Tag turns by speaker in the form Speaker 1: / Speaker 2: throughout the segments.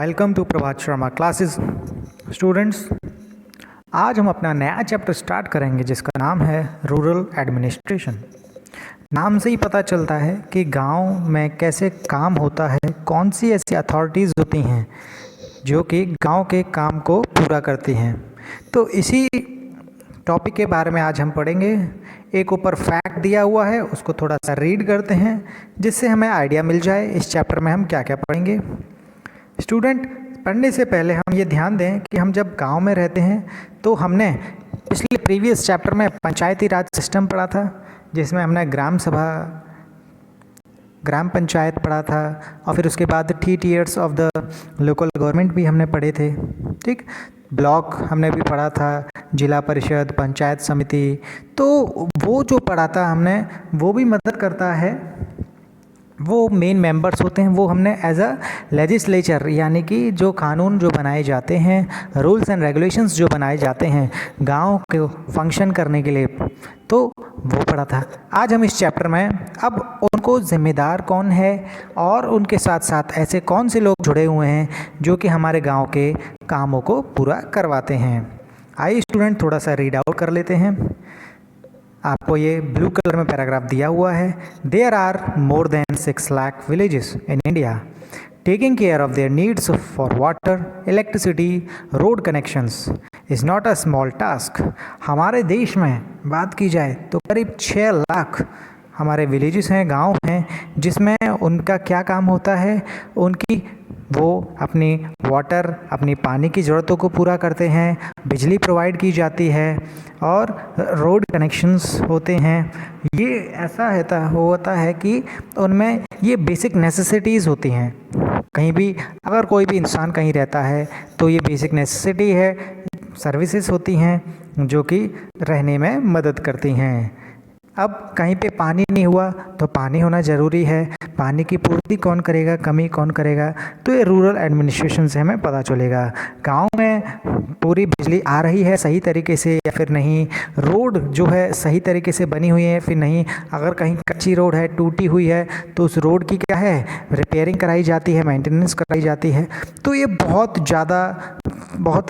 Speaker 1: Welcome to Prabhat Sharma classes. Students, आज हम अपना नया चैप्टर स्टार्ट करेंगे जिसका नाम है रूरल एडमिनिस्ट्रेशन। नाम से ही पता चलता है कि गांव में कैसे काम होता है, कौन सी ऐसी अथॉरिटीज़ होती हैं जो कि गांव के काम को पूरा करती हैं। तो इसी टॉपिक के बारे में आज हम पढ़ेंगे। एक ऊपर फैक्ट दिया हुआ है, उसको थोड़ा सा रीड करते हैं जिससे हमें आइडिया मिल जाए इस चैप्टर में हम क्या क्या पढ़ेंगे। स्टूडेंट, पढ़ने से पहले हम ये ध्यान दें कि हम जब गांव में रहते हैं तो हमने पिछले प्रीवियस चैप्टर में पंचायती राज सिस्टम पढ़ा था, जिसमें हमने ग्राम सभा, ग्राम पंचायत पढ़ा था और फिर उसके बाद 3 years of the local government भी हमने पढ़े थे। ठीक, ब्लॉक हमने भी पढ़ा था, जिला परिषद, पंचायत समिति। तो वो जो पढ़ा था हमने, वो भी मदद करता है। वो मेन मेंबर्स होते हैं, वो हमने एज अ लेजिस्लेचर, यानी कि जो कानून जो बनाए जाते हैं, रूल्स एंड रेगुलेशंस जो बनाए जाते हैं गांव के फंक्शन करने के लिए, तो वो पढ़ा था। आज हम इस चैप्टर में अब उनको जिम्मेदार कौन है और उनके साथ साथ ऐसे कौन से लोग जुड़े हुए हैं जो कि हमारे गांव के कामों को पूरा करवाते हैं। आइए स्टूडेंट, थोड़ा सा रीड आउट कर लेते हैं। आपको ये ब्लू कलर में पैराग्राफ दिया हुआ है। There are more than 6 lakh villages in India. Taking care of their needs for water, electricity, road connections is not a small task. हमारे देश में बात की जाए तो करीब 6 लाख हमारे विलेजेस हैं, गांव हैं, जिसमें उनका क्या काम होता है, उनकी वो अपनी वाटर, अपनी पानी की ज़रूरतों को पूरा करते हैं, बिजली प्रोवाइड की जाती है और रोड कनेक्शंस होते हैं। ये ऐसा होता है कि उनमें ये बेसिक नेसेसिटीज़ होती हैं। कहीं भी अगर कोई भी इंसान कहीं रहता है तो ये बेसिक नेसेसिटी है, सर्विसेज होती हैं जो कि रहने में मदद करती हैं। अब कहीं पे पानी नहीं हुआ तो पानी होना ज़रूरी है। पानी की पूर्ति कौन करेगा, कमी कौन करेगा, तो ये रूरल एडमिनिस्ट्रेशन से हमें पता चलेगा। गांव में पूरी बिजली आ रही है सही तरीके से या फिर नहीं, रोड जो है सही तरीके से बनी हुई है फिर नहीं, अगर कहीं कच्ची रोड है, टूटी हुई है, तो उस रोड की क्या है, रिपेयरिंग कराई जाती है, मेंटेनेंस कराई जाती है। तो ये बहुत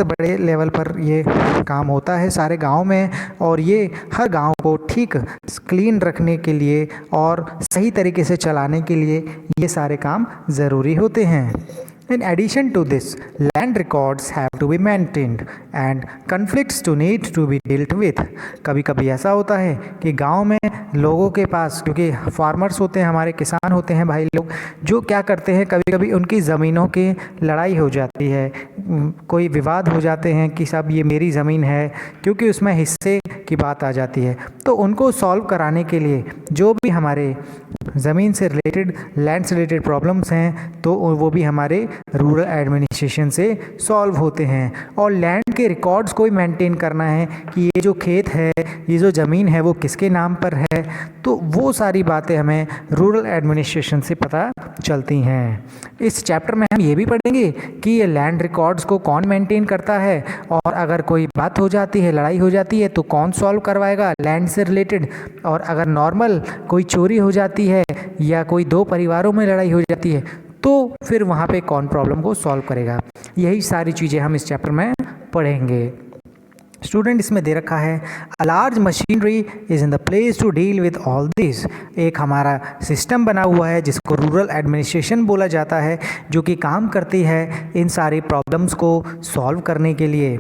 Speaker 1: बड़े लेवल पर ये काम होता है सारे गांव में, और ये हर गांव को ठीक क्लीन रखने के लिए और सही तरीके से चलाने के लिए ये सारे काम ज़रूरी होते हैं। In addition to this, land records have to be maintained and conflicts to need to be dealt with. कभी कभी ऐसा होता है कि गांव में लोगों के पास, क्योंकि फार्मर्स होते हैं, हमारे किसान होते हैं भाई लोग, जो क्या करते हैं, कभी कभी उनकी ज़मीनों की लड़ाई हो जाती है, कोई विवाद हो जाते हैं कि साहब ये मेरी ज़मीन है, क्योंकि उसमें हिस्से की बात आ जाती है। तो उनको सॉल्व कराने के लिए जो भी हमारे ज़मीन से रिलेटेड, लैंड से रिलेटेड प्रॉब्लम्स हैं, तो वो भी हमारे रूरल एडमिनिस्ट्रेशन से सॉल्व होते हैं। और लैंड के रिकॉर्ड्स को भी मेंटेन करना है कि ये जो खेत है, ये जो ज़मीन है, वो किसके नाम पर है, तो वो सारी बातें हमें रूरल एडमिनिस्ट्रेशन से पता चलती हैं। इस चैप्टर में हम ये भी पढ़ेंगे कि ये लैंड रिकॉर्ड्स को कौन मेंटेन करता है, और अगर कोई बात हो जाती है, लड़ाई हो जाती है, तो कौन सॉल्व करवाएगा लैंड से रिलेटेड, और अगर नॉर्मल कोई चोरी हो जाती है या कोई 2 परिवारों में लड़ाई हो जाती है, तो फिर वहाँ पे कौन प्रॉब्लम को सॉल्व करेगा। यही सारी चीज़ें हम इस चैप्टर में पढ़ेंगे। स्टूडेंट, इसमें दे रखा है a large machinery is in the place to deal with all this. एक हमारा सिस्टम बना हुआ है जिसको रूरल एडमिनिस्ट्रेशन बोला जाता है, जो कि काम करती है इन सारी प्रॉब्लम्स को सॉल्व करने के लिए।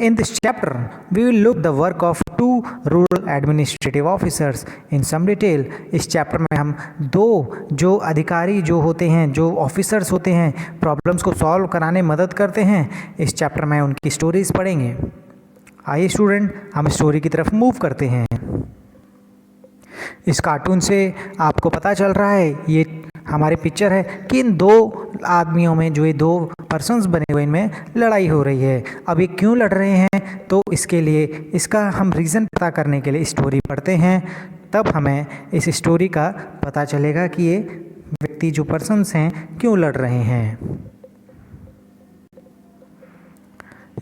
Speaker 1: In this chapter we will look the work of 2 rural administrative officers in some detail. इस चैप्टर में हम 2 जो अधिकारी जो होते हैं, जो ऑफिसर्स होते हैं, प्रॉब्लम्स को सॉल्व कराने मदद करते हैं, इस चैप्टर में उनकी स्टोरीज पढ़ेंगे। आइए स्टूडेंट, हम स्टोरी की तरफ मूव करते हैं। इस कार्टून से आपको पता चल रहा है, ये हमारी पिक्चर है कि इन 2 आदमियों में, जो ये 2 पर्सन्स बने हुए, इनमें लड़ाई हो रही है। अब ये क्यों लड़ रहे हैं, तो इसके लिए, इसका हम रीज़न पता करने के लिए स्टोरी पढ़ते हैं, तब हमें इस स्टोरी का पता चलेगा कि ये व्यक्ति, जो पर्सन्स हैं, क्यों लड़ रहे हैं।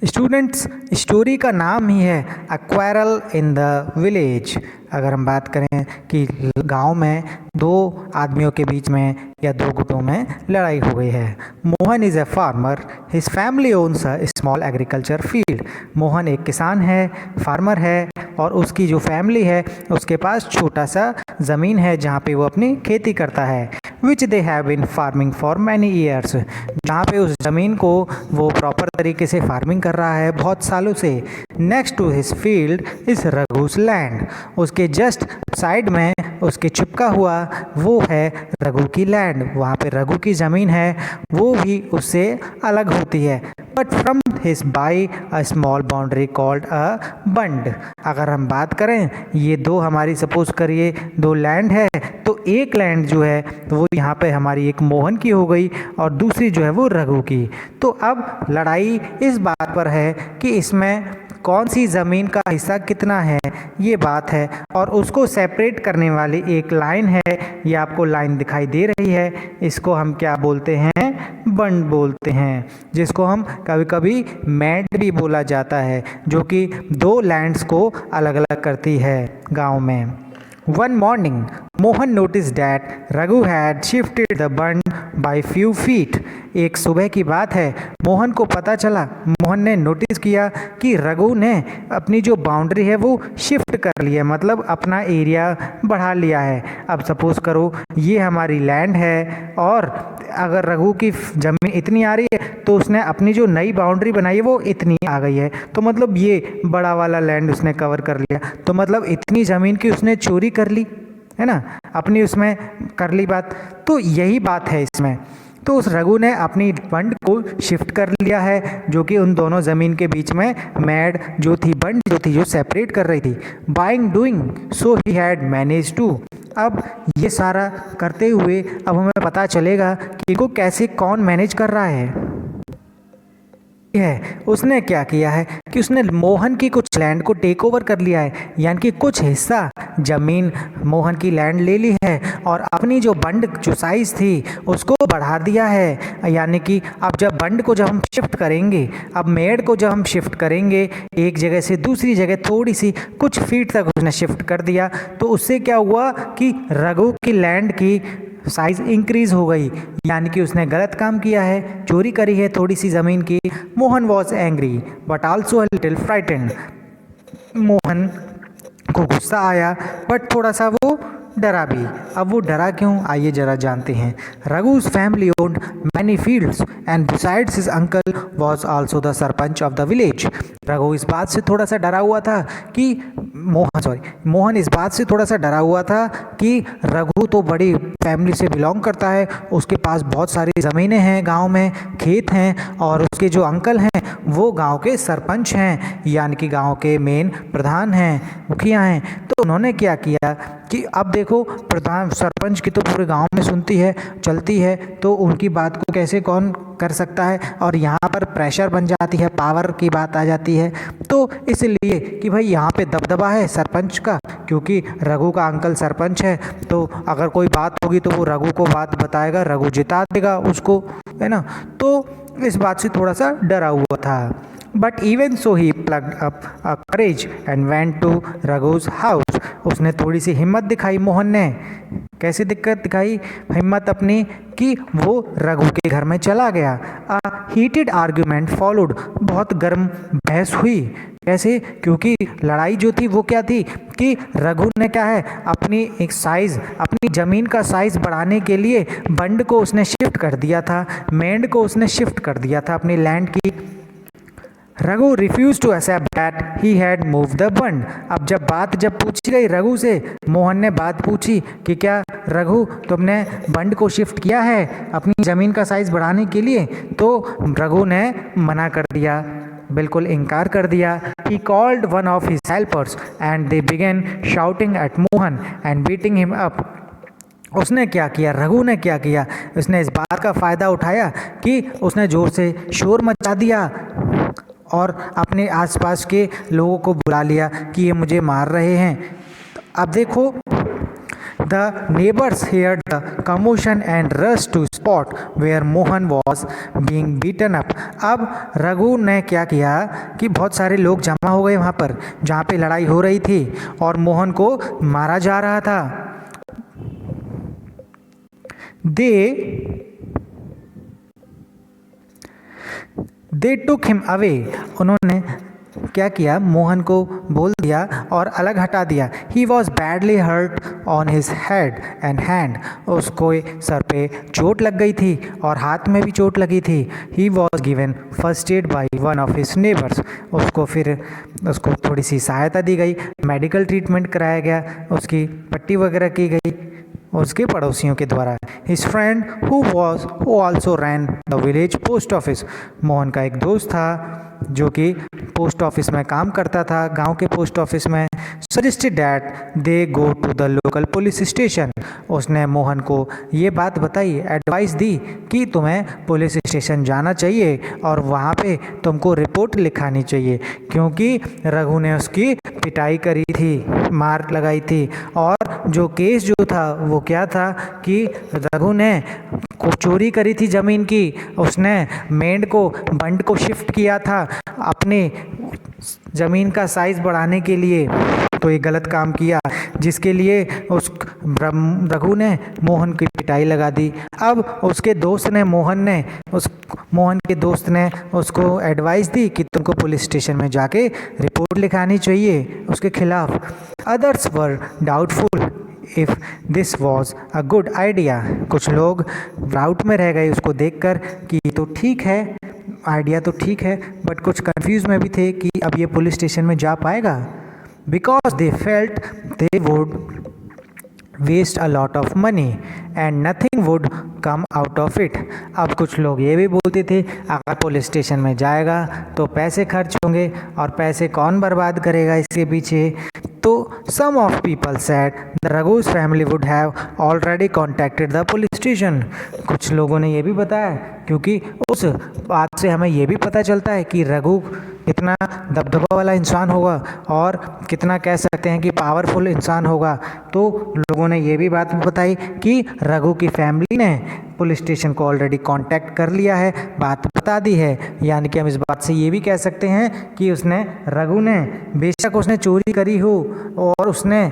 Speaker 1: स्टूडेंट्स, स्टोरी का नाम ही है a quarrel in the village. अगर हम बात करें कि गांव में दो आदमियों के बीच में या दो गुटों में लड़ाई हो गई है। Mohan is a farmer, his family owns a small agriculture field. Mohan एक किसान है, फार्मर है, और उसकी जो फैमिली है उसके पास छोटा सा ज़मीन है जहाँ पे वो अपनी खेती करता है। Which they have been farming for many years, जहाँ पे उस ज़मीन को वो प्रॉपर तरीके से फार्मिंग कर रहा है बहुत सालों से। Next to his field is Raghu's land, उसके जस्ट साइड में उसके चिपका हुआ वो है रघु की लैंड, वहाँ पे रघु की ज़मीन है, वो भी उससे अलग होती है। But from his by a small boundary called a bund. अगर हम बात करें ये दो हमारी सपोज करिए दो लैंड है, तो एक लैंड जो है तो वो यहाँ पे हमारी एक मोहन की हो गई और दूसरी जो है वो रघु की। तो अब लड़ाई इस बात पर है कि इसमें कौन सी ज़मीन का हिस्सा कितना है, ये बात है। और उसको सेपरेट करने वाली एक लाइन है, ये आपको लाइन दिखाई दे रही है, इसको हम क्या बोलते हैं, बंड बोलते हैं, जिसको हम कभी कभी मैड भी बोला जाता है, जो कि दो लैंड्स को अलग अलग करती है गांव में। One morning Mohan notice that Raghu had shifted the bund by few feet. एक सुबह की बात है, मोहन को पता चला, मोहन ने नोटिस किया कि रघु ने अपनी जो बाउंड्री है वो शिफ्ट कर लिया, मतलब अपना एरिया बढ़ा लिया है। अब सपोज करो ये हमारी लैंड है और अगर रघु की ज़मीन इतनी आ रही है तो उसने अपनी जो नई बाउंड्री बनाई है वो इतनी आ गई है, तो मतलब ये बड़ा वाला लैंड उसने कवर कर लिया, तो मतलब इतनी ज़मीन की उसने चोरी कर ली है ना, अपनी उसमें कर ली बात। तो यही बात है इसमें, तो उस रघु ने अपनी बंड को शिफ्ट कर लिया है, जो कि उन दोनों ज़मीन के बीच में मैड जो थी, बंड जो थी, जो सेपरेट कर रही थी। बाइंग doing so he had manage to. अब ये सारा करते हुए अब हमें पता चलेगा कि इनको कैसे कौन मैनेज कर रहा है। उसने क्या किया है कि उसने मोहन की कुछ लैंड को टेक ओवर कर लिया है, यानी कि कुछ हिस्सा ज़मीन मोहन की लैंड ले ली है और अपनी जो बंड जो साइज़ थी उसको बढ़ा दिया है। यानी कि अब जब बंड को जब हम शिफ्ट करेंगे, अब मेड़ को जब हम शिफ्ट करेंगे एक जगह से दूसरी जगह थोड़ी सी कुछ फीट तक उसने शिफ्ट कर दिया, तो उससे क्या हुआ कि रघु की लैंड की साइज इंक्रीज हो गई, यानी कि उसने गलत काम किया है, चोरी करी है थोड़ी सी ज़मीन की। Mohan was angry but also a little frightened. Mohan को गुस्सा आया बट थोड़ा सा वो डरा भी। अब वो डरा क्यों, आइए जरा जानते हैं। Raghu's family owned many fields and besides his uncle was also the sarpanch of the village. Raghu इस बात से थोड़ा सा डरा हुआ था कि मोहन इस बात से थोड़ा सा डरा हुआ था कि रघु तो बड़ी फैमिली से बिलोंग करता है, उसके पास बहुत सारी ज़मीनें हैं, गांव में खेत हैं, और उसके जो अंकल हैं वो गांव के सरपंच हैं, यानी कि गांव के मेन प्रधान हैं, मुखिया हैं। तो उन्होंने क्या किया कि अब देखो प्रधान सरपंच की तो पूरे गांव में सुनती है, चलती है, तो उनकी बात को कैसे कौन कर सकता है, और यहाँ पर प्रेशर बन जाती है, पावर की बात आ जाती है। तो इसलिए कि भाई यहाँ पे दबदबा है सरपंच का, क्योंकि रघु का अंकल सरपंच है, तो अगर कोई बात होगी तो वो रघु को बात बताएगा, रघु जिता देगा उसको, है ना। तो इस बात से थोड़ा सा डरा हुआ था। But even so he plugged up a courage and went to Raghu's house. उसने थोड़ी सी हिम्मत दिखाई, मोहन ने कैसे दिक्कत दिखाई हिम्मत अपनी, कि वो रघु के घर में चला गया। अ हीटेड आर्ग्यूमेंट फॉलोड, बहुत गर्म बहस हुई। कैसे, क्योंकि लड़ाई जो थी वो क्या थी कि रघु ने क्या है अपनी एक साइज़, अपनी ज़मीन का साइज़ बढ़ाने के लिए बंड को उसने शिफ्ट कर दिया था, मेंड को उसने शिफ्ट कर दिया था अपनी लैंड की। Raghu refuse to accept that he had move the bund. अब जब पूछी गई रघु से, मोहन ने बात पूछी कि क्या रघु तुमने बंड को शिफ्ट किया है अपनी ज़मीन का साइज़ बढ़ाने के लिए, तो रघु ने मना कर दिया, बिल्कुल इनकार कर दिया। He called one of his helpers and they began shouting at Mohan and beating him up. उसने क्या किया, रघु ने क्या किया, उसने इस बात का फ़ायदा उठाया कि उसने ज़ोर से शोर मचा दिया और अपने आसपास के लोगों को बुला लिया कि ये मुझे मार रहे हैं। अब देखो The neighbors heard the commotion and rushed to spot where Mohan was being beaten up. अब रघु ने क्या किया कि बहुत सारे लोग जमा हो गए वहाँ पर जहाँ पे लड़ाई हो रही थी और मोहन को मारा जा रहा था. They took him away. उन्होंने क्या किया, मोहन को बोल दिया और अलग हटा दिया. He was badly hurt on his head and hand. उसको सर पे चोट लग गई थी और हाथ में भी चोट लगी थी. He was given first aid by one of his neighbors. उसको थोड़ी सी सहायता दी गई, मेडिकल ट्रीटमेंट कराया गया, उसकी पट्टी वगैरह की गई उसके पड़ोसियों के द्वारा. His friend who also ran the village post office. Mohan का एक दोस्त था जो कि पोस्ट ऑफिस में काम करता था, गांव के पोस्ट ऑफिस में. Suggested that they go to the local police station. उसने मोहन को ये बात बताई, एडवाइस दी कि तुम्हें पुलिस स्टेशन जाना चाहिए और वहाँ पे तुमको रिपोर्ट लिखानी चाहिए, क्योंकि रघु ने उसकी पिटाई करी थी, मार लगाई थी. और जो केस जो था वो क्या था कि रघु ने चोरी करी थी ज़मीन की. उसने मेंढ को बंड को शिफ्ट किया था अपने ज़मीन का साइज़ बढ़ाने के लिए. तो ये गलत काम किया जिसके लिए रघु ने मोहन की पिटाई लगा दी. अब उसके दोस्त ने मोहन के दोस्त ने उसको एडवाइस दी कि तुमको पुलिस स्टेशन में जाके रिपोर्ट लिखानी चाहिए उसके खिलाफ. Others were doubtful if this was a good idea. कुछ लोग डाउट में रह गए उसको देखकर कि तो ठीक है, आइडिया तो ठीक है, बट कुछ कंफ्यूज में भी थे कि अब ये पुलिस स्टेशन में जा पाएगा. Because they felt they would waste a lot of money and nothing would come out of it. अब कुछ लोग ये भी बोलते थे अगर पुलिस स्टेशन में जाएगा तो पैसे खर्च होंगे और पैसे कौन बर्बाद करेगा इसके पीछे. तो some of people said the Raghu's family would have already contacted the police station. कुछ लोगों ने ये भी बताया, क्योंकि उस बात से हमें ये भी पता चलता है कि रघु कितना दबदबा वाला इंसान होगा और कितना कह सकते हैं कि पावरफुल इंसान होगा. तो लोगों ने ये भी बात बताई कि रघु की फैमिली ने पुलिस स्टेशन को ऑलरेडी कांटेक्ट कर लिया है, बात बता दी है. यानी कि हम इस बात से ये भी कह सकते हैं कि रघु ने बेशक उसने चोरी करी हो और उसने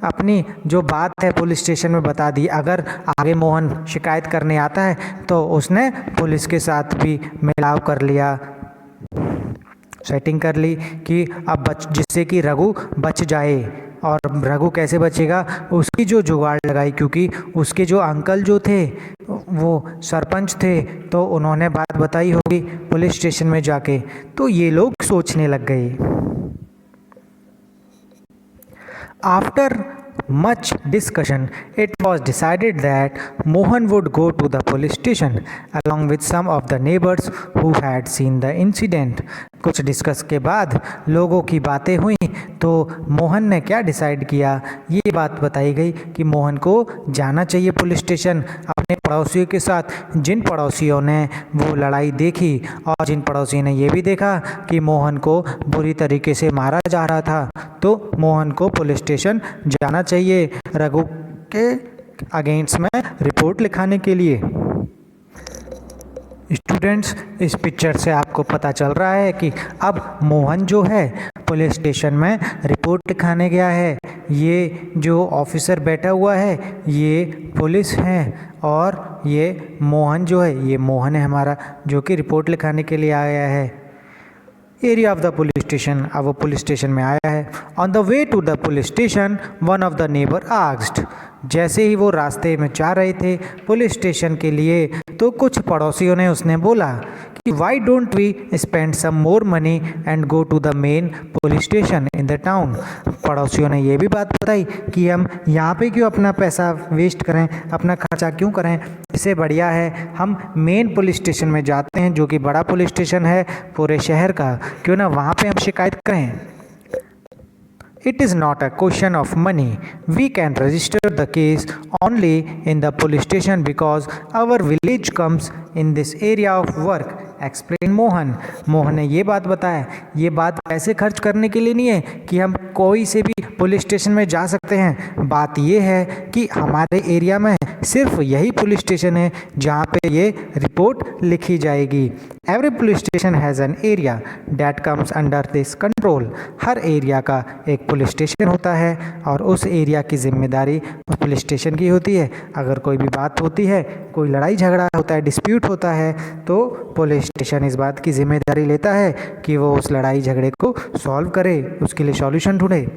Speaker 1: अपनी जो बात है पुलिस स्टेशन में बता दी. अगर आगे मोहन शिकायत करने आता है तो उसने पुलिस के साथ भी मिलाव कर लिया, सेटिंग कर ली कि अब जिससे कि रघु बच जाए. और रघु कैसे बचेगा, उसकी जो जुगाड़ लगाई, क्योंकि उसके जो अंकल जो थे वो सरपंच थे, तो उन्होंने बात बताई होगी पुलिस स्टेशन में जाके. तो ये लोग सोचने लग गए. After much discussion, it was decided that Mohan would go to the police station along with some of the neighbors who had seen the incident. कुछ डिस्कस के बाद लोगों की बातें हुई तो मोहन ने क्या डिसाइड किया, ये बात बताई गई कि मोहन को जाना चाहिए पुलिस स्टेशन अपने पड़ोसियों के साथ, जिन पड़ोसियों ने वो लड़ाई देखी और जिन पड़ोसियों ने ये भी देखा कि मोहन को बुरी तरीके से मारा जा रहा था. तो मोहन को पुलिस स्टेशन जाना चाहिए रघु के अगेंस्ट में रिपोर्ट लिखाने के लिए. स्टूडेंट्स, इस पिक्चर से आपको पता चल रहा है कि अब मोहन जो है पुलिस स्टेशन में रिपोर्ट लिखाने गया है. ये जो ऑफिसर बैठा हुआ है ये पुलिस है और ये मोहन जो है, ये मोहन है हमारा, जो कि रिपोर्ट लिखाने के लिए आया है. Area of the police station. अब वो पुलिस स्टेशन में आया है. On the way to the police station one of the neighbour asked. जैसे ही वो रास्ते में जा रहे थे पुलिस स्टेशन के लिए तो कुछ पड़ोसियों ने उसने बोला कि why don't we spend some more money and go to the main police station in the town. पड़ोसियों ने ये भी बात बताई कि हम यहाँ पे क्यों अपना पैसा वेस्ट करें, अपना खर्चा क्यों करें, इससे बढ़िया है हम मेन पुलिस स्टेशन में जाते हैं जो कि बड़ा पुलिस स्टेशन है पूरे शहर का, क्यों ना वहाँ पे हम शिकायत करें. It is not a question of money. We can register the case only in the police station because our village comes in this area of work explain Mohan. Mohan ने ये बात बताया, ये बात पैसे खर्च करने के लिए नहीं है कि हम कोई से भी पुलिस स्टेशन में जा सकते हैं। बात ये है कि हमारे एरिया में सिर्फ यही पुलिस स्टेशन है जहाँ पे ये रिपोर्ट लिखी जाएगी। Every police station has an area that comes under this control. Her area का एक पुलिस स्टेशन होता है और उस एरिया की जिम्मेदारी उस पुलिस स्टेशन की होती है। अगर कोई भी बात होती है, कोई लड़ाई झगड़ा होता है, डिस्प्यूट होता है, तो पुलिस स्टेशन इस बात की जिम्मेदारी लेता है कि वो उस लड़ाई झगड़े को सॉल्व करे, उसके लिए सॉल्यूशन ढूंढे।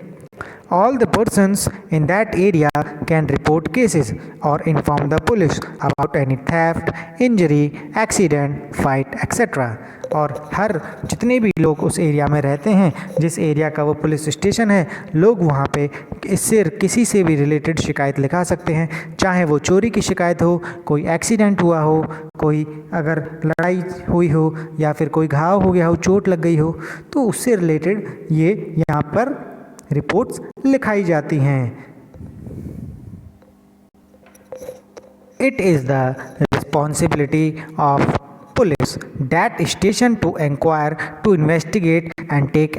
Speaker 1: All the persons in that area can report cases or inform the police about any theft, injury, accident, fight, etc. और हर जितने भी लोग उस एरिया में रहते हैं, जिस एरिया का वो पुलिस स्टेशन है, लोग वहाँ पे इससे किसी से भी रिलेटेड शिकायत लिखा सकते हैं, चाहे वो चोरी की शिकायत हो, कोई एक्सीडेंट हुआ हो, कोई अगर लड़ाई हुई हो या फिर कोई घाव हो गया हो, चोट लग गई हो, तो उससे रिलेटेड ये यहाँ पर रिपोर्ट्स लिखाई जाती हैं। It is the responsibility of police that station to inquire, to investigate and take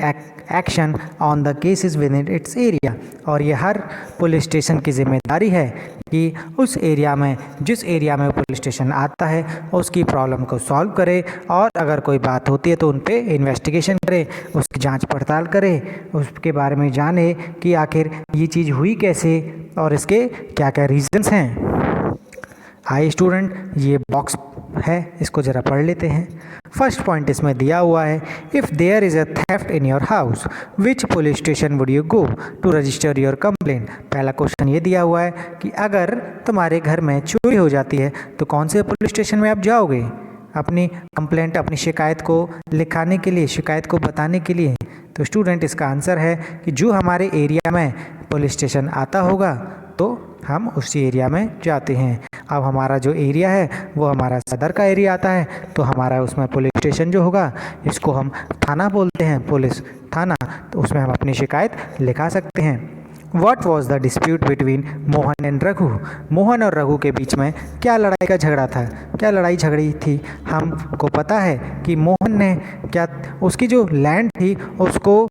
Speaker 1: action on the cases within its area. और ये हर पुलिस स्टेशन की जिम्मेदारी है कि उस एरिया में, जिस एरिया में पुलिस स्टेशन आता है, उसकी प्रॉब्लम को सॉल्व करे और अगर कोई बात होती है तो उन पे इन्वेस्टिगेशन करे, उसकी जांच पड़ताल करे, उसके बारे में जाने कि आखिर ये चीज़ हुई कैसे और इसके क्या क्या रीजंस हैं। आइए स्टूडेंट, ये बॉक्स है, इसको ज़रा पढ़ लेते हैं। फर्स्ट पॉइंट इसमें दिया हुआ है, if there is a theft in your house which police station would you go to register your complaint. पहला क्वेश्चन ये दिया हुआ है कि अगर तुम्हारे घर में चोरी हो जाती है तो कौन से पुलिस स्टेशन में आप जाओगे अपनी कंप्लेंट, अपनी शिकायत को लिखाने के लिए, शिकायत को बताने के लिए। तो स्टूडेंट इसका आंसर है कि जो हमारे एरिया में पुलिस स्टेशन आता होगा तो हम उसी एरिया में जाते हैं। अब हमारा जो एरिया है वो हमारा सदर का एरिया आता है, तो हमारा उसमें पुलिस स्टेशन जो होगा, इसको हम थाना बोलते हैं, पुलिस थाना, तो उसमें हम अपनी शिकायत लिखा सकते हैं। What was the dispute between Mohan and Raghu. Mohan और रघु के बीच में क्या लड़ाई का झगड़ा था, क्या लड़ाई झगड़ी थी। हमको पता है कि मोहन ने क्या, उसकी जो लैंड थी उसको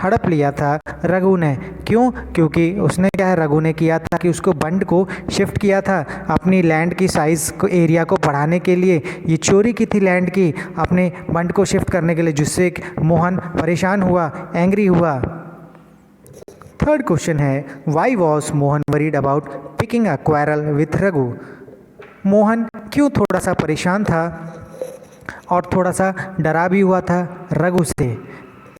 Speaker 1: हड़प लिया था रघु ने। क्यों? क्योंकि उसने क्या है, रघु ने किया था कि उसको बंड को शिफ्ट किया था अपनी लैंड की साइज़ को, एरिया को बढ़ाने के लिए। ये चोरी की थी लैंड की, अपने बंड को शिफ्ट करने के लिए, जिससे मोहन परेशान हुआ, एंग्री हुआ। थर्ड क्वेश्चन है, why was Mohan worried about picking a quarrel with Raghu. Mohan क्यों थोड़ा सा परेशान था और थोड़ा सा डरा भी हुआ था रघु से।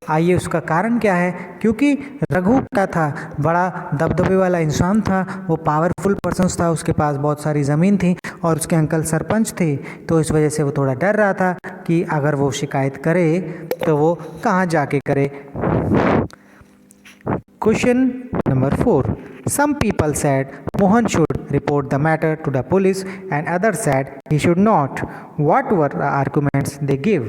Speaker 1: आइए उसका कारण क्या है। क्योंकि रघु क्या था, बड़ा दबदबे वाला इंसान था, वो पावरफुल पर्सन्स था, उसके पास बहुत सारी ज़मीन थी और उसके अंकल सरपंच थे, तो इस वजह से वो थोड़ा डर रहा था कि अगर वो शिकायत करे तो वो कहाँ जाके करे। Question number 4. Some people said Mohan should report the matter to the police and others said he should not. What were the arguments they give?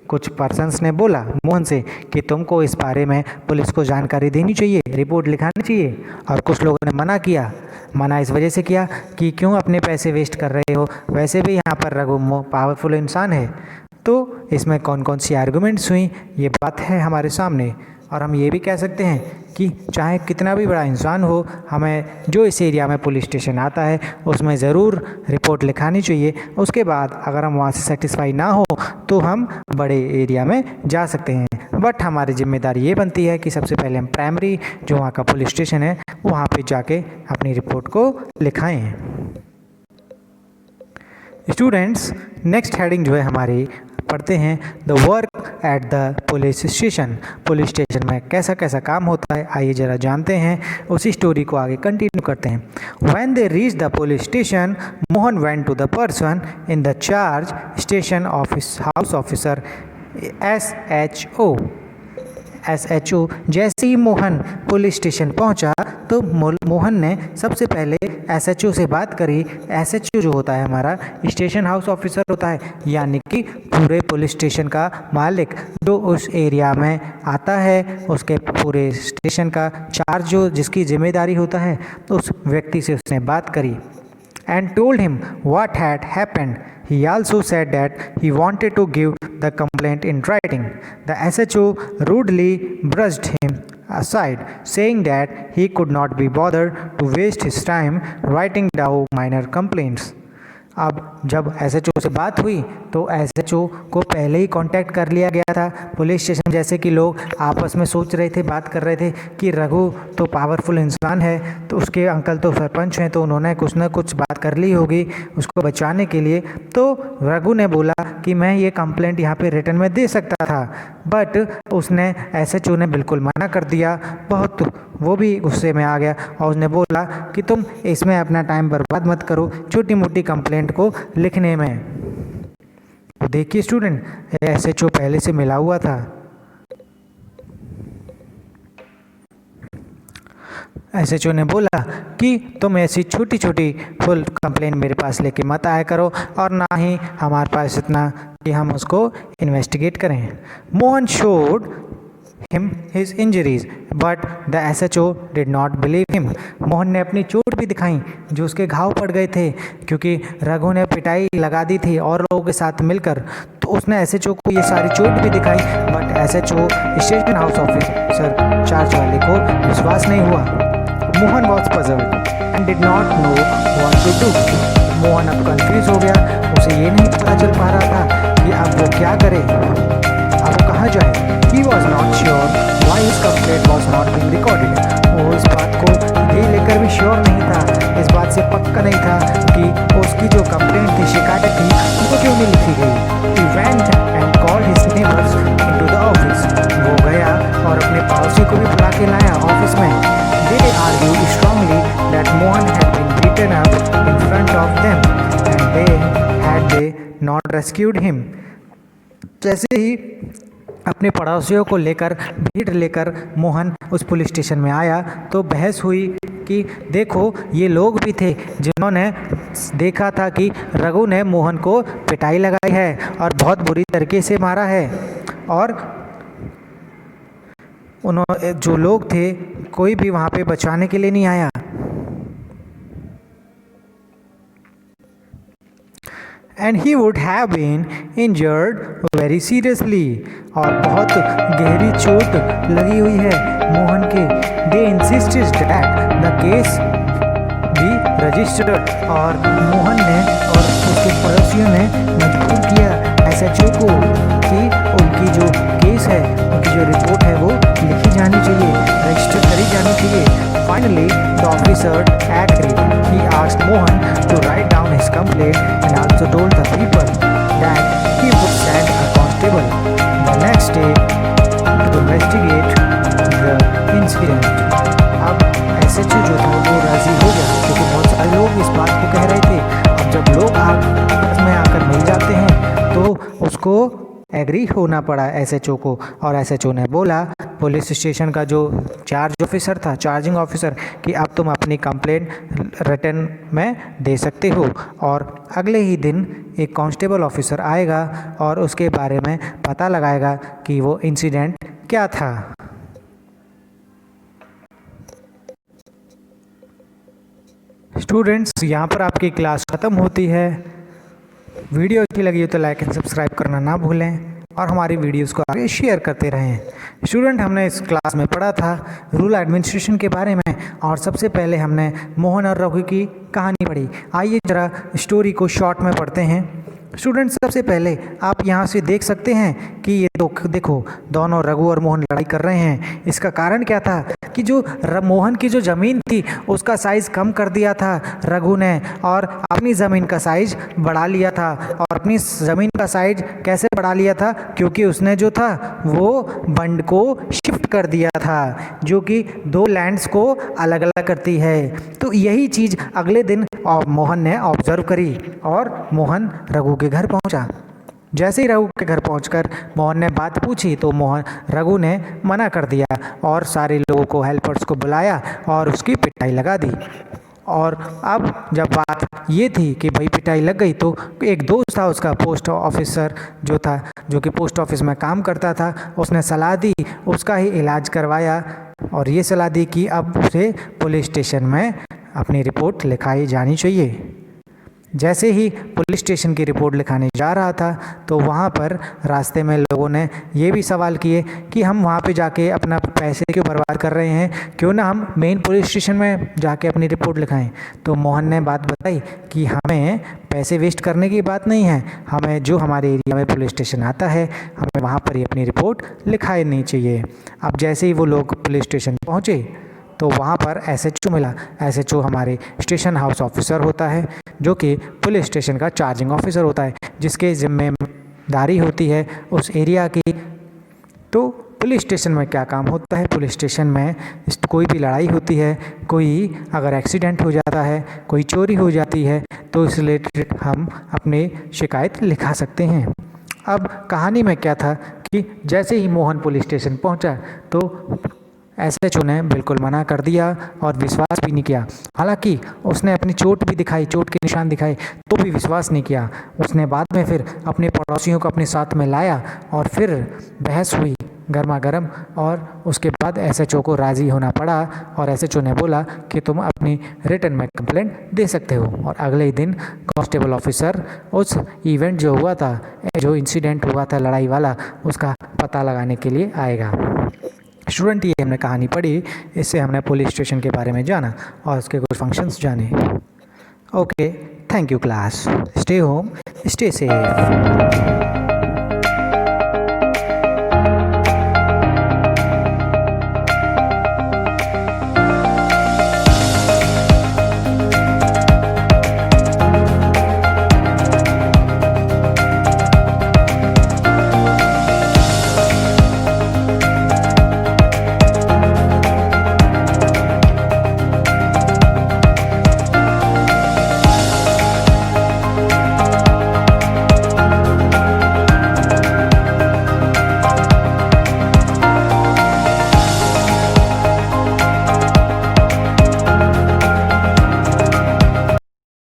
Speaker 1: कुछ पर्सन्स ने बोला मोहन से कि तुमको इस बारे में पुलिस को जानकारी देनी चाहिए, रिपोर्ट लिखानी चाहिए, और कुछ लोगों ने मना किया। मना इस वजह से किया कि क्यों अपने पैसे वेस्ट कर रहे हो, वैसे भी यहाँ पर रघु पावरफुल इंसान है। तो इसमें कौन कौन सी आर्गुमेंट्स हुई, ये बात है हमारे सामने। और हम ये भी कह सकते हैं कि चाहे कितना भी बड़ा इंसान हो, हमें जो इस एरिया में पुलिस स्टेशन आता है उसमें ज़रूर रिपोर्ट लिखानी चाहिए। उसके बाद अगर हम वहाँ से सेटिस्फाई ना हो तो हम बड़े एरिया में जा सकते हैं। बट हमारी जिम्मेदारी ये बनती है कि सबसे पहले हम प्राइमरी जो वहाँ का पुलिस स्टेशन है वहाँ पे जाके अपनी रिपोर्ट को लिखाएं। स्टूडेंट्स, नेक्स्ट हेडिंग जो है हमारी पढ़ते हैं the work at the police station. Police station में कैसा कैसा काम होता है, आइए ज़रा जानते हैं, उसी स्टोरी को आगे कंटिन्यू करते हैं। When they reach the police station, Mohan went to the person in the charge station office house officer SHO। जैसे ही मोहन पुलिस स्टेशन पहुंचा तो मोहन ने सबसे पहले SHO से बात करी। SHO जो होता है हमारा स्टेशन हाउस ऑफिसर होता है, यानी कि पूरे पुलिस स्टेशन का मालिक जो उस एरिया में आता है, उसके पूरे स्टेशन का चार्ज जो जिसकी जिम्मेदारी होता है, तो उस व्यक्ति से उसने बात करी। And told him what had happened. he also said that he wanted to give the complaint in writing. The SHO rudely brushed him aside, saying that he could not be bothered to waste his time writing down minor complaints. अब जब SHO से बात हुई तो SHO को पहले ही contact कर लिया गया था पुलिस स्टेशन। जैसे कि लोग आपस में सोच रहे थे, बात कर रहे थे कि रघु तो पावरफुल इंसान है, तो उसके अंकल तो सरपंच हैं, तो उन्होंने कुछ ना कुछ बात कर ली होगी उसको बचाने के लिए। तो रघु ने बोला कि मैं ये कंप्लेंट यहाँ पे रिटर्न में दे सकता था, बट उसने एसएचओ ने बिल्कुल मना कर दिया। बहुत वो भी गुस्से में आ गया और उसने बोला कि तुम इसमें अपना टाइम बर्बाद मत करो छोटी मोटी कंप्लेंट को लिखने में। तो देखिए स्टूडेंट, एसएचओ पहले से मिला हुआ था। एसएचओ ने बोला कि तुम ऐसी छोटी छोटी फुल कंप्लेंट मेरे पास लेके मत आया करो और ना ही हमारे पास इतना कि हम उसको इन्वेस्टिगेट करें। Mohan showed him his injuries but the SHO did not believe him. Mohan ने अपनी चोट भी दिखाई जो उसके घाव पड़ गए थे, क्योंकि रघु ने पिटाई लगा दी थी और लोगों के साथ मिलकर। तो उसने SHO को ये सारी चोट भी दिखाई, but SHO station house officer charge वाले को विश्वास नहीं हुआ। Mohan was puzzled and did not know what to do. Mohan अब कंफ्यूज हो गया, उसे ये नहीं पता चल पा रहा था कि अब वो क्या करे, अब वो कहाँ जाए। He was not sure why his complaint was not being recorded. वो इस बात को ये लेकर भी श्योर नहीं था, इस बात से पक्का नहीं था कि उसकी जो कंप्लेंट थी, शिकायत थी, वो क्यों नहीं लिखी गई। He went and called his neighbors into the office. वो गया और अपने पड़ोसी को भी बुला के लाया ऑफिस में। They argued strongly that Mohan had been beaten up in front of them and they not rescued him. जैसे ही अपने पड़ोसियों को लेकर भीड़ लेकर मोहन उस पुलिस स्टेशन में आया तो बहस हुई कि देखो ये लोग भी थे जिन्होंने देखा था कि रघु ने मोहन को पिटाई लगाई है और बहुत बुरी तरीके से मारा है, और उन्होंने जो लोग थे कोई भी वहाँ पे बचाने के लिए नहीं आया। And he would have been injured very seriously. और बहुत गहरी चोट लगी हुई है मोहन के। They insisted that the case be registered. और मोहन ने और उसके पड़ोसियों ने मजबूर किया SHO को कि उनकी जो केस है, उनकी जो रिपोर्ट है वो लिखी जानी चाहिए, रजिस्टर करी जानी चाहिए। Finally, the officer agreed. He asked Mohan to write down his complaint and also told the people that he would send a constable the next day to investigate the incident. अब SHO जो था वो राजी हो गया, क्योंकि बहुत सारे लोग इस बात को कह रहे थे। अब जब लोग आपस में आकर मिल जाते हैं तो उसको एग्री होना पड़ा SHO को, और SHO ने बोला पुलिस स्टेशन का जो चार्ज ऑफिसर था, चार्जिंग ऑफिसर, कि अब तुम अपनी कंप्लेंट रिटर्न में दे सकते हो। और अगले ही दिन एक कांस्टेबल ऑफिसर आएगा और उसके बारे में पता लगाएगा कि वो इंसिडेंट क्या था। स्टूडेंट्स, यहाँ पर आपकी क्लास ख़त्म होती है। वीडियो अच्छी लगी हो तो लाइक एंड सब्सक्राइब करना ना भूलें और हमारी वीडियोस को आगे शेयर करते रहें। स्टूडेंट, हमने इस क्लास में पढ़ा था रूरल एडमिनिस्ट्रेशन के बारे में, और सबसे पहले हमने मोहन और रघु की कहानी पढ़ी। आइए ज़रा स्टोरी को शॉर्ट में पढ़ते हैं। स्टूडेंट, सबसे पहले आप यहाँ से देख सकते हैं कि ये देखो दोनों रघु और मोहन लड़ाई कर रहे हैं। इसका कारण क्या था कि जो मोहन की जो ज़मीन थी उसका साइज़ कम कर दिया था रघु ने, और अपनी ज़मीन का साइज़ बढ़ा लिया था। और अपनी ज़मीन का साइज़ कैसे बढ़ा लिया था? क्योंकि उसने जो था वो बंड को शिफ्ट कर दिया था, जो कि दो लैंड्स को अलग अलग करती है। तो यही चीज़ अगले दिन मोहन ने ऑब्जर्व करी और मोहन रघु के घर पहुंचा। जैसे ही रघु के घर पहुंचकर मोहन ने बात पूछी तो रघु ने मना कर दिया और सारे लोगों को, हेल्पर्स को बुलाया और उसकी पिटाई लगा दी। और अब जब बात ये थी कि भाई पिटाई लग गई, तो एक दोस्त था उसका, पोस्ट ऑफिसर जो था, जो कि पोस्ट ऑफिस में काम करता था, उसने सलाह दी, उसका ही इलाज करवाया और ये सलाह दी कि अब उसे पुलिस स्टेशन में अपनी रिपोर्ट लिखाई जानी चाहिए। जैसे ही पुलिस स्टेशन की रिपोर्ट लिखाने जा रहा था तो वहाँ पर रास्ते में लोगों ने ये भी सवाल किए कि हम वहाँ पे जाके अपना पैसे क्यों बर्बाद कर रहे हैं, क्यों ना हम मेन पुलिस स्टेशन में जाके अपनी रिपोर्ट लिखाएं। तो मोहन ने बात बताई कि हमें पैसे वेस्ट करने की बात नहीं है, हमें जो हमारे एरिया में पुलिस स्टेशन आता है हमें वहाँ पर ही अपनी रिपोर्ट लिखानी चाहिए। अब जैसे ही वो लोग पुलिस स्टेशन पहुँचे तो वहाँ पर एसएचओ मिला। एसएचओ हमारे स्टेशन हाउस ऑफिसर होता है, जो कि पुलिस स्टेशन का चार्जिंग ऑफिसर होता है, जिसके जिम्मेदारी होती है उस एरिया की। तो पुलिस स्टेशन में क्या काम होता है, पुलिस स्टेशन में कोई भी लड़ाई होती है, कोई अगर एक्सीडेंट हो जाता है, कोई चोरी हो जाती है, तो इस रिलेटेड हम अपने शिकायत लिखा सकते हैं। अब कहानी में क्या था कि जैसे ही मोहन पुलिस स्टेशन पहुंचा तो एसएचओ ने बिल्कुल मना कर दिया और विश्वास भी नहीं किया। हालांकि उसने अपनी चोट भी दिखाई, चोट के निशान दिखाए, तो भी विश्वास नहीं किया। उसने बाद में फिर अपने पड़ोसियों को अपने साथ में लाया और फिर बहस हुई गर्मा गर्म, और उसके बाद एसएचओ को राज़ी होना पड़ा और एसएचओ ने बोला कि तुम अपनी रिटर्न में कंप्लेंट दे सकते हो। और अगले ही दिन कांस्टेबल ऑफिसर उस इवेंट जो हुआ था, जो इंसिडेंट हुआ था लड़ाई वाला, उसका पता लगाने के लिए आएगा। स्टूडेंट, ये हमने कहानी पढ़ी, इससे हमने पुलिस स्टेशन के बारे में जाना और उसके कुछ फंक्शंस जाने। Okay, thank you class. Stay home, stay safe.